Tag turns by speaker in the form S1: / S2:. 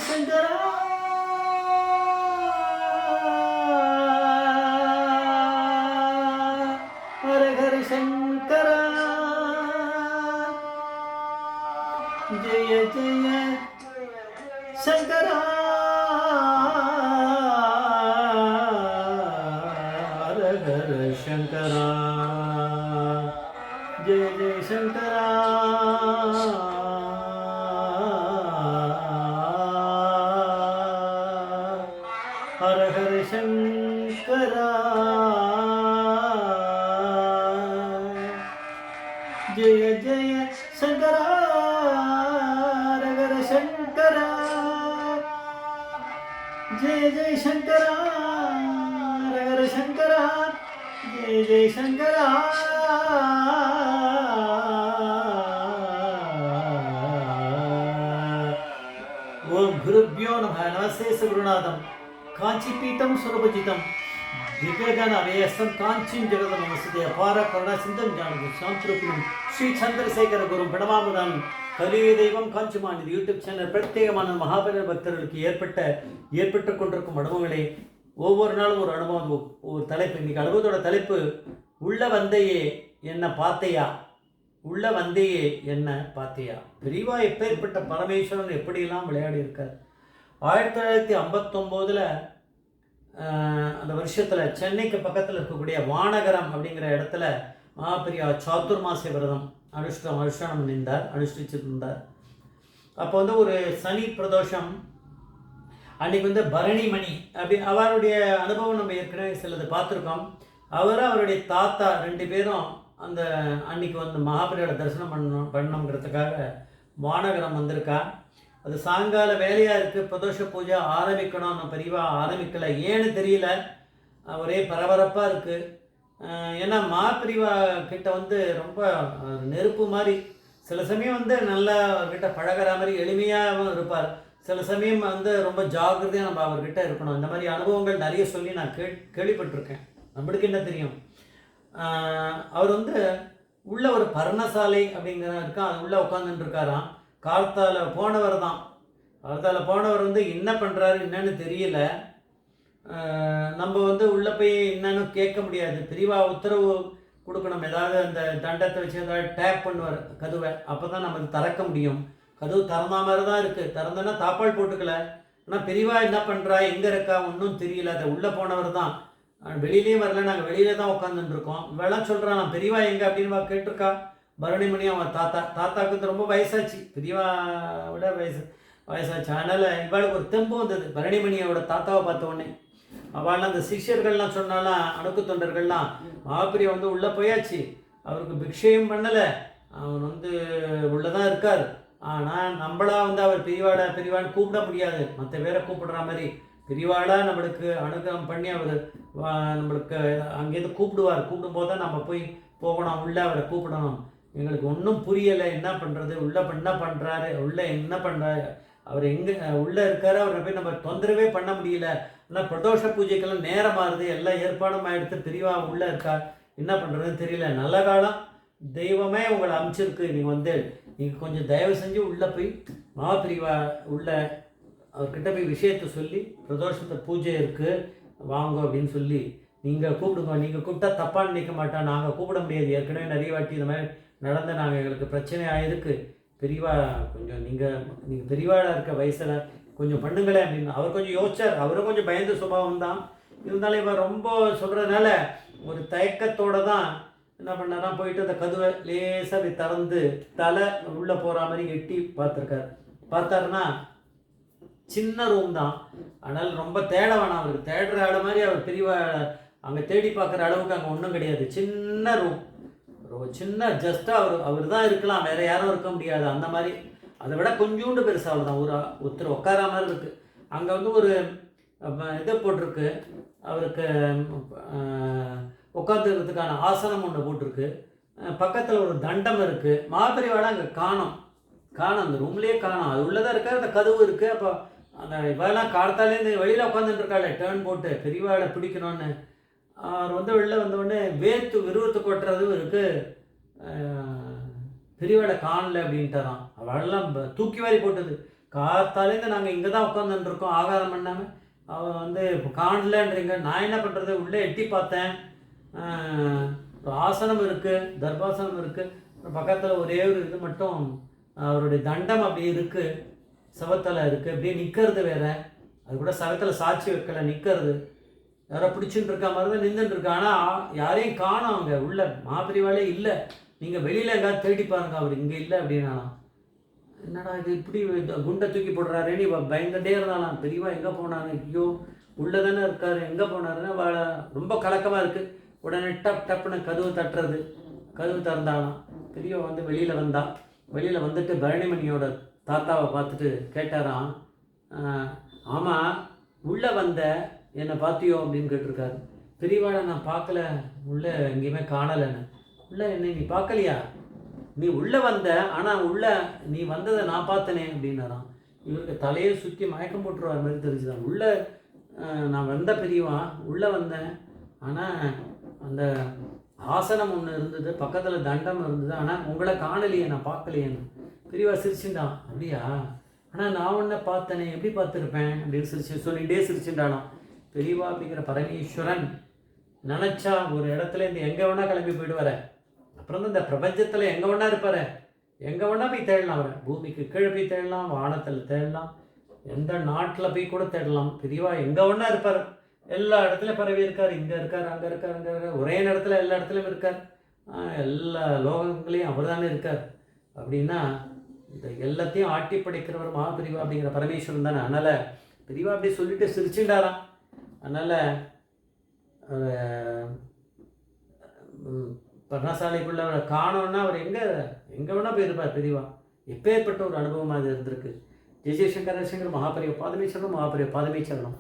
S1: சங்கரா ஹர ஹர சங்கரா ஜெய ஜெய சங்கரா ஹர ஹர சங்கரா ஜெய ஜெய சங்கரா हर हर शंकरा जय जय शंकरा हर हर शंकरा जय जय शंकरा हर हर शंकरा जय जय शंकरा ओम गुरुभ्यो नमः नमस्ते सद्गुरुनाथम कांचीपीठम सुरभजितम दिव्यगण अवेयसम कांचीं जगदम नमस्ते अपार करुणा सिंधम जानकु शांतिरूपिणम श्री चंद्रशेखर गुरुम प्रणमामुदान கலியுக தெய்வம் காஞ்சிமான் இது யூடியூப் சேனல் பிரத்யேகமான மகாபெரிய பக்தர்களுக்கு ஏற்பட்டு கொண்டிருக்கும் அனுபவங்களே ஒவ்வொரு நாளும் ஒரு அனுபவம் ஒரு தலைப்பு. இன்னைக்கு அனுபவத்தோட தலைப்பு உள்ள வந்தையே என்ன பார்த்தையா, உள்ள வந்தையே என்ன பார்த்தையா. பெரியவா எப்பேற்பட்ட பரமேஸ்வரன் எப்படியெல்லாம் விளையாடி இருக்கார். 1959 அந்த வருஷத்தில் சென்னைக்கு பக்கத்தில் இருக்கக்கூடிய வானகரம் அப்படிங்கிற இடத்துல மகாபிரியா சாத்துர்மாசிய விரதம் அனுஷ்டானம் அனுஷ்டிச்சிருந்தார். அப்போ வந்து ஒரு சனி பிரதோஷம் அன்றைக்கி பரணிமணி அப்படி அவருடைய அனுபவம் நம்ம ஏற்கனவே சிலது பார்த்துருக்கோம். அவருடைய தாத்தா 2 பேரும் அந்த அன்றைக்கி மகாபிரியோட தரிசனம் பண்ணணுங்கிறதுக்காக வானகரம் வந்திருக்கா. அது சாயங்கால வேலையாக இருக்குது, பிரதோஷ பூஜை ஆரம்பிக்கணும், பெரியவா ஆரம்பிக்கலை, ஏன்னு தெரியல, ஒரே பரபரப்பாக இருக்குது. ஏன்னா மாப்பிரிவா கிட்ட ரொம்ப நெருப்பு மாதிரி, சில சமயம் நல்லா அவர்கிட்ட பழகிற மாதிரி எளிமையாகவும் இருப்பார், சில சமயம் ரொம்ப ஜாக்கிரதையாக நம்ம அவர்கிட்ட இருக்கணும். இந்த மாதிரி அனுபவங்கள் நிறைய சொல்லி நான் கேள்விப்பட்டிருக்கேன். நம்மளுக்கு என்ன தெரியும். அவர் உள்ள ஒரு பர்ணசாலை அப்படிங்கிற இருக்கா, அது உள்ளே உட்காந்துட்டு இருக்காராம். காலத்தால் போனவர் தான். காலத்தால் போனவர் என்ன பண்ணுறாரு என்னன்னு தெரியல. நம்ம உள்ளே போய் என்னன்னு கேட்க முடியாது. பெரியவா உத்தரவு கொடுக்கணும், ஏதாவது அந்த தண்டத்தை வச்சு ஏதாவது டேப் பண்ணுவார் கதவை, அப்போ தான் நமக்கு திறக்க முடியும். கதவு திறந்த மாதிரி தான் இருக்குது, திறந்தோன்னா தாப்பால் போட்டுக்கல. ஆனால் பெரியவா என்ன பண்ணுறா எங்கே இருக்கா ஒன்றும் தெரியல. அதை உள்ளே போனவர் தான், வெளியிலேயும் வரல, நாங்கள் வெளியில தான் உட்காந்துட்டுருக்கோம். இவெல்லாம் சொல்கிறான் நான் பெரியவா எங்கே அப்படின்னு கேட்டிருக்கா. பரணிமணி அவன் தாத்தாவுக்கு ரொம்ப வயசாச்சு, பெரியவா விட வயசாச்சு. அதனால் இவாளுக்கு ஒரு தெம்பு வந்தது பரணிமணியோட தாத்தாவை பார்த்த உடனே. அவள் அந்த சிஷ்யர்கள்லாம் சொன்னாலாம், அணுக்கு தொண்டர்கள்லாம், மகாபிரியா உள்ளே போயாச்சு, அவருக்கு பிக்ஷையும் பண்ணலை, அவன் உள்ளதான் இருக்கார். ஆனால் நம்மளா அவர் பெரியவான்னு கூப்பிட முடியாது, மற்ற பேரை கூப்பிடுற மாதிரி பெரியவாளா நம்மளுக்கு அனுகிரகம் பண்ணி அவர் நம்மளுக்கு அங்கேருந்து கூப்பிடும்போது தான் நம்ம போய் போகணும், உள்ளே அவரை கூப்பிடணும். எங்களுக்கு ஒன்றும் புரியலை, என்ன பண்ணுறது, உள்ளே என்ன பண்ணுறாரு, உள்ளே என்ன பண்ணுறாரு, அவர் எங்கே உள்ளே இருக்காரு, அவரை போய் நம்ம தொந்தரவே பண்ண முடியல. ஆனால் பிரதோஷ பூஜைக்கெல்லாம் நேரமாகுது, எல்லாம் ஏற்பாடும் ஆகிடுத்து, பெரியவா உள்ளே இருக்கா, என்ன பண்ணுறதுன்னு தெரியல. நல்ல காலம், தெய்வமே உங்களை அனுப்பிச்சிருக்கு, நீங்கள் கொஞ்சம் தயவு செஞ்சு உள்ளே போய் மகாபிரிவா உள்ள அவர்கிட்ட போய் விஷயத்தை சொல்லி, பிரதோஷத்தை பூஜை இருக்குது வாங்க அப்படின்னு சொல்லி நீங்கள் கூப்பிடுங்க. நீங்கள் கூப்பிட்டா தப்பான்னு நினைக்க மாட்டான், நாங்கள் கூப்பிட முடியாது, ஏற்கனவே நிறைய வாட்டி இந்த மாதிரி நடந்த நாங்கள் எங்களுக்கு பிரச்சனை ஆகிருக்கு, பெரியவா கொஞ்சம் நீங்கள் பெரியவாளாக இருக்க வயசில் கொஞ்சம் பண்ணுங்களேன் அப்படின்னு அவர் கொஞ்சம் யோசிச்சார். அவரும் கொஞ்சம் பயந்த சுபாவம் தான், இருந்தாலும் இவர் ரொம்ப சொல்கிறதுனால ஒரு தயக்கத்தோடு தான் என்ன பண்ணாரா, போயிட்டு அந்த கதவை லேசாக திறந்து தலை உள்ளே போகிற மாதிரி எட்டி பார்த்தாருன்னா சின்ன ரூம் தான். ஆனால் ரொம்ப தேட வேணாம், அவருக்கு தேடுற ஆள் மாதிரி அவர் பெரியவா அங்கே தேடி பார்க்குற அளவுக்கு அங்கே ஒன்றும் கிடையாது. சின்ன ரூம், சின்ன ஜஸ்ட்டாக அவர் தான் இருக்கலாம், வேறு யாரும் இருக்க முடியாது அந்த மாதிரி. அதை விட கொஞ்சோண்டு பெருசாக அவ்வளோதான், ஒருத்தர் உட்கார மாதிரி இருக்குது. அங்கே ஒரு இதை போட்டிருக்கு, அவருக்கு உட்காந்துக்கிறதுக்கான ஆசனம் ஒன்று போட்டிருக்கு, பக்கத்தில் ஒரு தண்டம் இருக்குது. மகாபெரிவாளை அங்கே காணோம், அந்த ரூம்லேயே காணோம், அது உள்ளே தான் இருக்கார், அந்த கதவு இருக்குது. அப்போ அந்த இவெல்லாம் காலத்தாலேருந்து வெளியில் உட்காந்துட்டு இருக்காள் டேர்ன் போட்டு பெரியவாளை பிடிக்கணும்னு. அவர் வெளில வந்தவுடனே விறுவிறுத்து கொட்டுறதும் இருக்குது, பெரியவாளை காணல அப்படின்ட்டாரான். அவளெல்லாம் தூக்கி வாரி போட்டது. காத்தாலேருந்து நாங்கள் இங்கே தான் உட்காந்துருக்கோம் ஆகாரம் பண்ணாமல். அவள் வந்து இப்போ காணலன்றீங்க. நான் என்ன பண்ணுறது? உள்ளே எட்டி பார்த்தேன். ஒரு ஆசனம் இருக்குது, தர்பாசனம் இருக்குது. பக்கத்தில் ஒரே ஒரு இது மட்டும் அவருடைய தண்டம் அப்படி இருக்குது, சவத்தில் இருக்குது. அப்படியே நிற்கிறது வேறு. அது கூட சவத்தில் சாட்சி வைக்கல, நிற்கிறது. யாரோ பிடிச்சின்னு இருக்க மாதிரி தான் நின்றுட்டு இருக்கு. ஆனால் யாரையும் காணோம். அவங்க உள்ள மாபிரிவாலே இல்லை. நீங்கள் வெளியில் எங்கேயாவது தேடி பாருங்க, அவர் இங்கே இல்லை அப்படின்னா. என்னடா இது இப்படி குண்டை தூக்கி போடுறாருன்னு பயந்துட்டே இருந்தாலாம். பெரியவா எங்கே போனாங்க? ஐயோ உள்ளே தானே இருக்காரு, எங்கே போனாருன்னா ரொம்ப கலக்கமாக இருக்குது. உடனே டப்புன்னு கதவு தட்டுறது. கதவு திறந்தாலாம். பெரியவா வந்து வெளியில் வந்தா. வெளியில் வந்துட்டு பரணிமணியோட தாத்தாவை பார்த்துட்டு கேட்டாராம், ஆமாம் உள்ளே வந்த என்னை பார்த்தியோ அப்படின்னு கேட்டிருக்காரு. பெரியவாளை நான் பார்க்கல, உள்ளே எங்கேயுமே காணலைன்னு. உள்ளே என்னை நீ பார்க்கலையா? நீ உள்ளே வந்த, ஆனால் உள்ளே நீ வந்ததை நான் பார்த்தனே அப்படின்னாராம். இவருக்கு தலையை சுற்றி மயக்கம் போட்டுருவார் மாதிரி தெரிஞ்சுதான். உள்ளே நான் வந்த பெரியவா, உள்ளே வந்தேன். ஆனால் அந்த ஆசனம் ஒன்று இருந்தது, பக்கத்தில் தண்டம் இருந்தது. ஆனால் உங்களை காணலையே, நான் பார்க்கலையேன்னு. பெரியவா சிரிச்சுட்டான். அப்படியா? ஆனால் நான் ஒன்றை பார்த்தனே, எப்படி பார்த்துருப்பேன் அப்படின்னு சொல்லிகிட்டே சிரிச்சுட்டானான். பெரியவா அப்படிங்கிற பரமேஸ்வரன் நினச்சா ஒரு இடத்துல இருந்து எங்கே வேணால் கிளம்பி போயிடுவார. அப்புறம் தான் இந்த பிரபஞ்சத்தில் எங்கே வேணா இருப்பார். எங்கே வேணா போய் தேடலாம். அவரை பூமிக்கு கீழே போய் தேடலாம், வானத்தில் தேடலாம், எந்த நாட்டில் போய் கூட தேடலாம். பெரியவா எங்கே வேணா இருப்பார். எல்லா இடத்துலையும் பரவி இருக்கார். இங்கே இருக்கார், அங்கே இருக்கார், அங்கே இருக்கார். ஒரே நேரத்தில் எல்லா இடத்துலையும் இருக்கார். எல்லா லோகங்களையும் அவர் தானே இருக்கார். அப்படின்னா இந்த எல்லாத்தையும் ஆட்டி படைக்கிறவர் மகாபிரிவா அப்படிங்கிற பரமேஸ்வரன் தானே. அதனால் பெரியவா அப்படி சொல்லிட்டு சிரிச்சுட்டாராம். அதனால் பர்ணசாலைக்குள்ளே அவரை காணோன்னா அவர் எங்கே வேணால் போயிருப்பார் பெரியவா. எப்பேற்பட்ட ஒரு அனுபவமாக அது இருந்திருக்கு. ஜெய் ஜெய்சங்கர் மகாபரிவ பாதமீச்சரணம், மகாபரிவ பாதமீச்சரணம்.